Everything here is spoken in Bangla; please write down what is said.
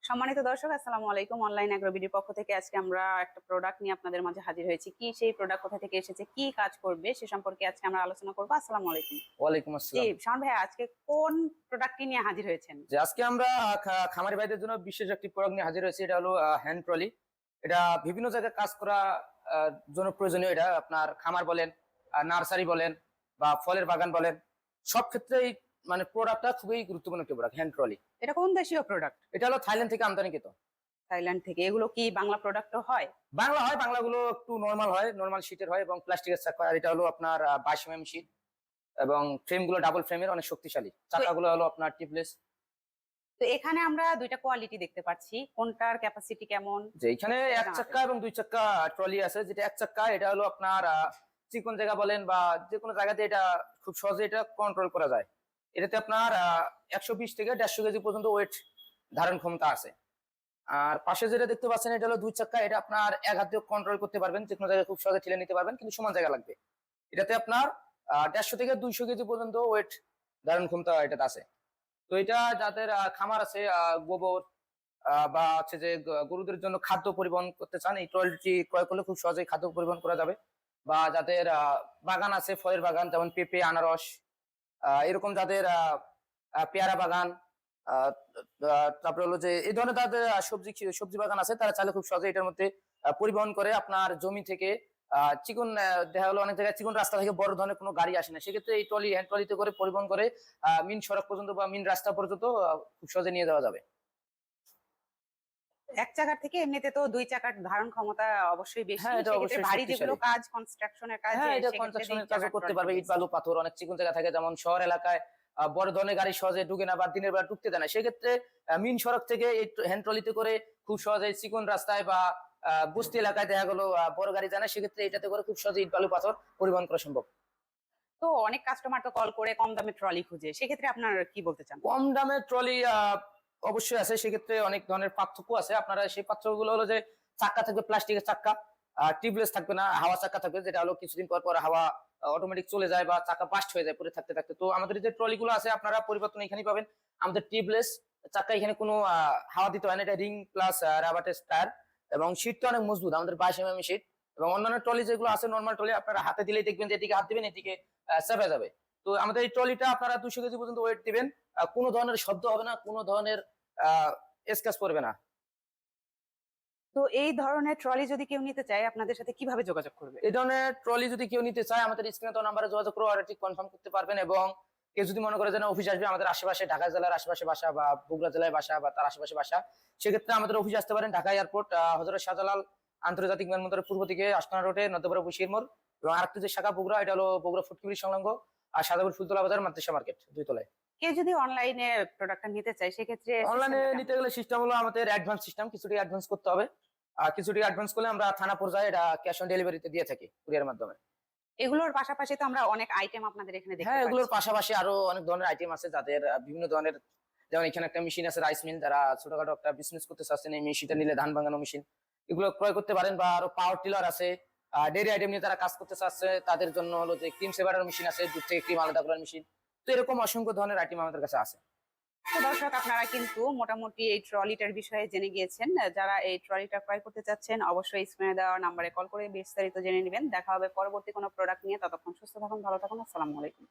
সম্মানিত দর্শক, আসসালামু আলাইকুম। অনলাইন অ্যাগ্রোবিডির পক্ষ থেকে আজকে আমরা একটা প্রোডাক্ট নিয়ে আপনাদের মাঝে হাজির হয়েছি। কি সেই প্রোডাক্ট, কোথা থেকে এসেছে, কি কাজ করবে সে সম্পর্কে আজকে আমরা আলোচনা করবো। আসসালামু আলাইকুম। ওয়ালাইকুম জি আসসালাম। শাওন ভাই, আজকে কোন প্রোডাক্টটি নিয়ে হাজির হয়েছেন? যে আজকে আমরা খামারি ভাইদের জন্য বিশেষ একটি প্রোডাক্ট নিয়ে হাজির হয়েছি। এটা হলো হ্যান্ড ট্রলি। এটা বিভিন্ন জায়গায় কাজ করা জন্য প্রয়োজনীয়। এটা আপনার খামার বলেন, নার্সারি বলেন, বা ফলের বাগান বলেন, সব ক্ষেত্রেই মানে প্রোডাক্টটা খুবই গুরুত্বপূর্ণ একটি প্রোডাক্ট, হ্যান্ড ট্রলি। এটা কোন দেশীয় প্রোডাক্ট? এটা হলো থাইল্যান্ড থেকে আমদানিকৃত। থাইল্যান্ড থেকে। এগুলো কি বাংলা প্রোডাক্টও হয়? বাংলা হয়, বাংলাগুলো একটু নরমাল হয়, নরমাল শীটের হয় এবং প্লাস্টিকের চাকা। আর এটা হলো আপনার 22 mm শীট এবং ফ্রেমগুলো ডাবল ফ্রেমের, অনেক শক্তিশালী। চাকাগুলো হলো আপনার টিপলেস। তো এখানে আমরা দুইটা কোয়ালিটি দেখতে পাচ্ছি, কোনটার ক্যাপাসিটি কেমন? যে এখানে এক চাক্কা এবং দুই চাক্কা ট্রলি আছে। যেটা এক চাক্কা, এটা হলো আপনার চিকন জায়গা বলেন বা যে কোনো জায়গাতে এটা খুব সহজে এটা কন্ট্রোল করা যায়। এটাতে আপনার 120 থেকে 150 কেজি পর্যন্ত ওয়েট ধারণ ক্ষমতা আছে। আর পাশে যেটা দেখতে পাচ্ছেন, এটা হলো দুই চাক্কা। এটা আপনার এক হাতে কন্ট্রোল করতে পারবেন, যে কোনো জায়গায় খুব সহজে ঠেলে নিতে পারবেন, কিন্তু সমান জায়গা লাগবে। এটাতে আপনার 150 থেকে 200 কেজি পর্যন্ত ওয়েট ধারণ ক্ষমতা এটাতে আছে। তো এটা যাদের খামার আছে, গোবর বা হচ্ছে যে গরুদের জন্য খাদ্য পরিবহন করতে চান, এই ট্রলিটি ক্রয় করলে খুব সহজেই খাদ্য পরিবহন করা যাবে। বা যাদের বাগান আছে, ফলের বাগান, যেমন পেঁপে, আনারস, এরকম যাদের পেয়ারা বাগান, তারপরে হলো যে এই ধরনের তাদের সবজি সবজি বাগান আছে, তারা চাইলে খুব সহজে এটার মধ্যে পরিবহন করে আপনার জমি থেকে চিকন দেখা গেলো অনেক জায়গায় চিকন রাস্তা থেকে বড় ধরনের কোনো গাড়ি আসে না, সেক্ষেত্রে এই ট্রলি, হ্যান্ড ট্রলিতে করে পরিবহন করে মিন সড়ক পর্যন্ত বা মিন রাস্তা পর্যন্ত খুব সহজে নিয়ে যাওয়া যাবে। এক চাকার থেকে এমনিতে তো দুই চাকার ধারণ ক্ষমতা অবশ্যই বেশি। হ্যাঁ, এটা সেক্ষেত্রে অবশ্যই ভারী যেগুলো শক্তিশালী। কাজ, কনস্ট্রাকশনের কাজ, হ্যাঁ, এটা সেক্ষেত্রে দুই কনস্ট্রাকশনের কাজও চাকার করতে পারবে। ট্রলি ইট বালু পাথর অনেক চিকন জায়গা থাকে, যেমন শহর এলাকায় বড় ধরনের গাড়ি সহজে ঢুকে না বা দিনের বেলা ঢুকতে দেয় না, সেক্ষেত্রে মিন সড়ক থেকে এই হ্যান্ড ট্রলিতে করে খুব সহজে চিকন রাস্তায় বা বস্তি এলাকায় দেখা গেলো বড় গাড়ি জানা, সেক্ষেত্রে এটাতে করে খুব সহজে ইট বালু পাথর পরিবহন করা সম্ভব। তো অনেক কাস্টমার তো কল করে কম দামে ট্রলি খুঁজে, সেক্ষেত্রে আপনার কি বলতে চান? কম দামের ট্রলি অবশ্যই আছে, সেক্ষেত্রে অনেক ধরনের পার্থক্য আছে। আপনারা সেই পার্থক্যগুলো হলো যে চাক্কা থাকবে প্লাস্টিকের চাক্কা, টিউবলেস থাকবে না, হাওয়া চাক্কা থাকবে, যেটা হলো কিছুদিন পর পর হাওয়া অটোমেটিক চলে যায় বা চাকা বাস্ট হয়ে যায় পরে থাকতে থাকতে। তো আমাদের যে ট্রলি গুলো আছে আপনারা পরিবর্তন এখানেই পাবেন। আমাদের টিউবলেস চাক্কা, এখানে কোনো হাওয়া দিতে হয় না, এটা রিং প্লাস রাবারের টায়ার এবং শীটটা অনেক মজবুত, আমাদের 22 mm শীট। এবং অন্যান্য ট্রলি যেগুলো আছে নর্মাল ট্রলি, আপনারা হাতে দিলেই দেখবেন যে এদিকে হাত দিবেন এদিকে চেপে যাবে। তো আমাদের এই ট্রলিটা আপনারা 200 কেজি পর্যন্ত ওয়েট দিবেন, কোনো ধরনের শব্দ হবে না, কোনো ধরনের স্ক্র্যাচ পড়বে না। তো এই ধরনের ট্রলি যদি কেউ নিতে চায়, আপনাদের সাথে কিভাবে যোগাযোগ করবে? এই ধরনের ট্রলি যদি কেউ নিতে চায়, আমাদের স্ক্রিনে তো নাম্বারে যোগাযোগ করে অর্ডারটি কনফার্ম করতে পারবেন। এবং কেউ যদি মনে করে যে না অফিস আসবে, আমাদের আশেপাশে ঢাকা জেলার আশেপাশে বাসা বা বগুড়া জেলায় বাসা বা তার আশেপাশে বাসা, সেক্ষেত্রে আমাদের অফিস আসতে পারেন ঢাকা এয়ারপোর্ট, হযরত শাহজালাল আন্তর্জাতিক বিমানবন্দরের পূর্ব দিকে আশকানা রোডে নর্দপাড়া বসির মোড়। এবং আরেকটি যে শাখা বগুড়া, এটা হলো বগুড়া ফুটকিবির সংলগ্ন আর সাদাপুর ফুলতলা বাজার মাদ্রাসা মার্কেট 2 তলায়। কেউ যদি অনলাইনে প্রোডাক্টটা নিতে চায়, সেক্ষেত্রে অনলাইনে নিতে গেলে সিস্টেম হলো আমাদের অ্যাডভান্স সিস্টেম, কিছুটা অ্যাডভান্স করতে হবে। আর কিছুটা অ্যাডভান্স করলে আমরা থানা পর্যায়ে এটা ক্যাশ অন ডেলিভারিতে দিয়ে থাকি কুরিয়ার মাধ্যমে। এগুলোর পাশাপাশি তো আমরা অনেক আইটেম আপনাদের এখানে দেখতে হ্যাঁ, এগুলোর পাচ্ছি। পাশাপাশি আরো অনেক ধরনের আইটেম আছে, যাদের বিভিন্ন ধরনের, যেমন এখানে একটা মেশিন আছে রাইস মিল, যারা ছোটখাটো একটা বিজনেস করতে চাচ্ছেন, এই মেশিনটা নিলে ধান ভাঙানো মেশিন এগুলো ক্রয় করতে পারেন। বা আরো পাওয়ার টিলার আছে, ডেইরি আইটেম নিয়ে যারা কাজ করতে চাচ্ছে তাদের জন্য হলো যে ক্রিম সেভারের মেশিন আছে, দুধ থেকে ক্রিম আলাদা করার মেশিন। তো এরকম অসংখ্য ধরনের আইটেম আমাদের কাছে আছে। তো দর্শক, আপনারা কিন্তু মোটামুটি এই ট্রলিটার বিষয়ে জেনে গিয়েছেন। যারা এই ট্রলিটা ক্রয় করতে চাচ্ছেন, অবশ্যই স্ক্রিনে দেওয়া নাম্বারে কল করে বিস্তারিত জেনে নেবেন। দেখা হবে পরবর্তী কোনো প্রোডাক্ট নিয়ে। ততক্ষণ সুস্থ থাকুন, ভালো থাকুন। আসসালামু আলাইকুম।